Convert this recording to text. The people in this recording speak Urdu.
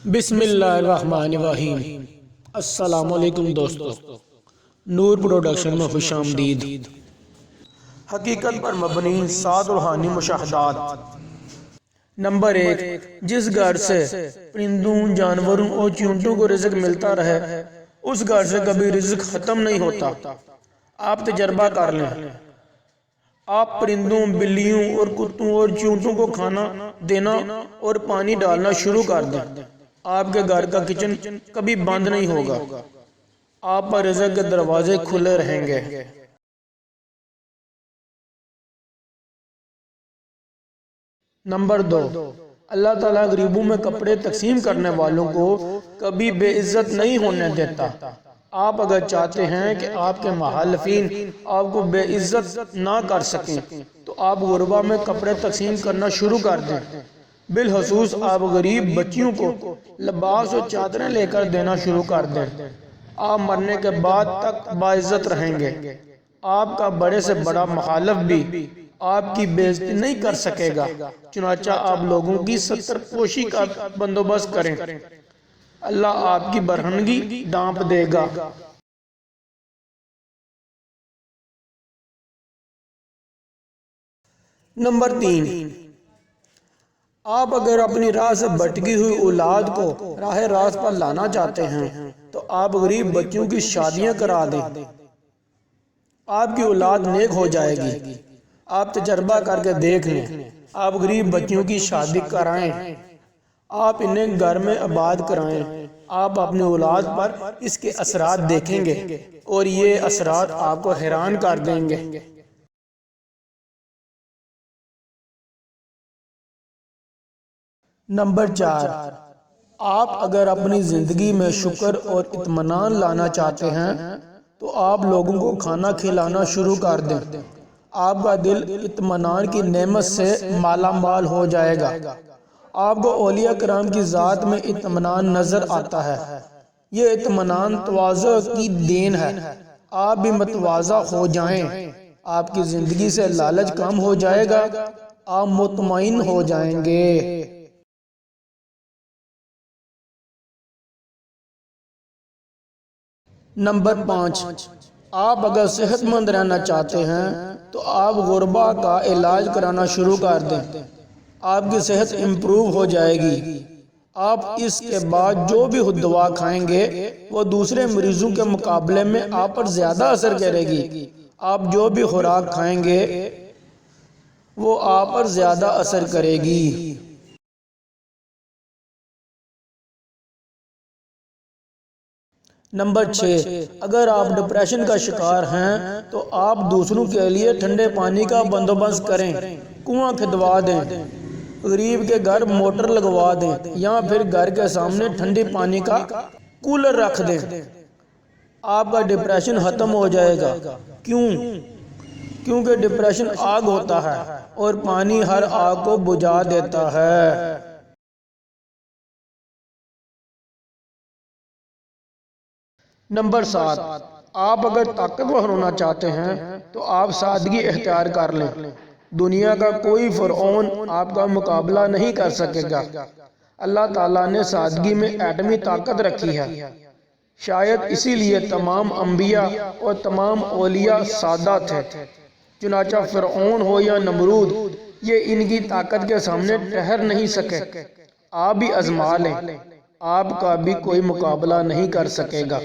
بسم اللہ الرحمن الرحیم۔ السلام علیکم دوستو، نور پروڈکشن میں خوش آمدید۔ حقیقت پر مبنی 7 روحانی مشاہدات۔ نمبر 1، جس گھر سے پرندوں، جانوروں اور چیونٹوں کو رزق ملتا رہے اس گھر سے کبھی رزق ختم نہیں ہوتا۔ آپ تجربہ کر لیں، آپ پرندوں، بلیوں اور کتوں اور چیونٹوں کو کھانا دینا اور پانی ڈالنا شروع کر دیں، آپ کے گھر کا کچن کبھی بند نہیں ہوگا، آپ پر رزق کے دروازے کھلے رہیں گے۔ نمبر 2، اللہ تعالیٰ غریبوں میں کپڑے تقسیم کرنے والوں کو کبھی بے عزت نہیں ہونے دیتا۔ آپ اگر چاہتے ہیں کہ آپ کے مخالفین آپ کو بے عزت نہ کر سکیں تو آپ غربا میں کپڑے تقسیم کرنا شروع کر دیں۔ بالخصوص آپ غریب بچیوں کو لباس اور چادریں لے کر دینا شروع کر دیں، آپ مرنے کے بعد تک باعزت رہیں گے۔ آپ کا بڑے سے بڑا مخالف بھی آپ کی بے عزتی نہیں کر سکے گا، چنانچہ آپ لوگوں کی ستر پوشی کا بندوبست کریں، اللہ آپ کی برہنگی ڈانپ دے گا۔ نمبر 3، آپ اگر اپنی راہ سے بھٹکی ہوئی اولاد کو راہ راست پر لانا چاہتے ہیں تو آپ غریب بچوں کی شادیاں کرا دیں، آپ کی اولاد نیک ہو جائے گی۔ آپ تجربہ کر کے دیکھ لیں، آپ غریب بچوں کی شادی کرائیں، آپ انہیں گھر میں آباد کرائیں، آپ اپنی اولاد پر اس کے اثرات دیکھیں گے اور یہ اثرات آپ کو حیران کر دیں گے۔ نمبر 4، آپ اگر اپنی زندگی میں شکر اور اطمینان لانا چاہتے ہیں تو آپ لوگوں کو کھانا کھلانا شروع کر دیں، آپ کا دل اطمینان کی نعمت سے مالا مال ہو جائے گا۔ آپ کو اولیاء کرام کی ذات میں اطمینان نظر آتا ہے، یہ اطمینان تواضع کی دین ہے۔ آپ بھی متواضع ہو جائیں، آپ کی زندگی سے لالچ کم ہو جائے گا، آپ مطمئن ہو جائیں گے۔ نمبر 5، آپ اگر صحت مند رہنا چاہتے ہیں تو آپ غربا کا علاج کرانا شروع کر دیں، آپ کی صحت امپروو ہو جائے گی۔ آپ اس کے بعد جو بھی دوا کھائیں گے وہ دوسرے مریضوں کے مقابلے میں آپ پر زیادہ اثر کرے گی، آپ جو بھی خوراک کھائیں گے وہ آپ پر زیادہ اثر کرے گی۔ نمبر 6، اگر آپ ڈپریشن کا شکار ہیں تو آپ دوسروں کے لیے ٹھنڈے پانی کا بندوبست کریں، کنواں کھدوا دیں، غریب کے گھر موٹر لگوا دیں یا پھر گھر کے سامنے ٹھنڈے پانی کا کولر رکھ دیں، آپ کا ڈپریشن ختم ہو جائے گا۔ کیونکہ ڈپریشن آگ ہوتا ہے اور پانی ہر آگ کو بجھا دیتا ہے۔ نمبر 7، آپ اگر طاقتور ہونا چاہتے ہیں تو آپ سادگی اختیار کر لیں، دنیا کا کوئی فرعون آپ کا مقابلہ نہیں کر سکے گا۔ اللہ تعالیٰ نے سادگی میں ایٹمی طاقت رکھی ہے، شاید اسی لیے تمام انبیاء اور تمام اولیاء سادہ تھے، چنانچہ فرعون ہو یا نمرود یہ ان کی طاقت کے سامنے ٹھہر نہیں سکے۔ آپ بھی آزما لیں، آپ کا بھی کوئی مقابلہ نہیں کر سکے گا۔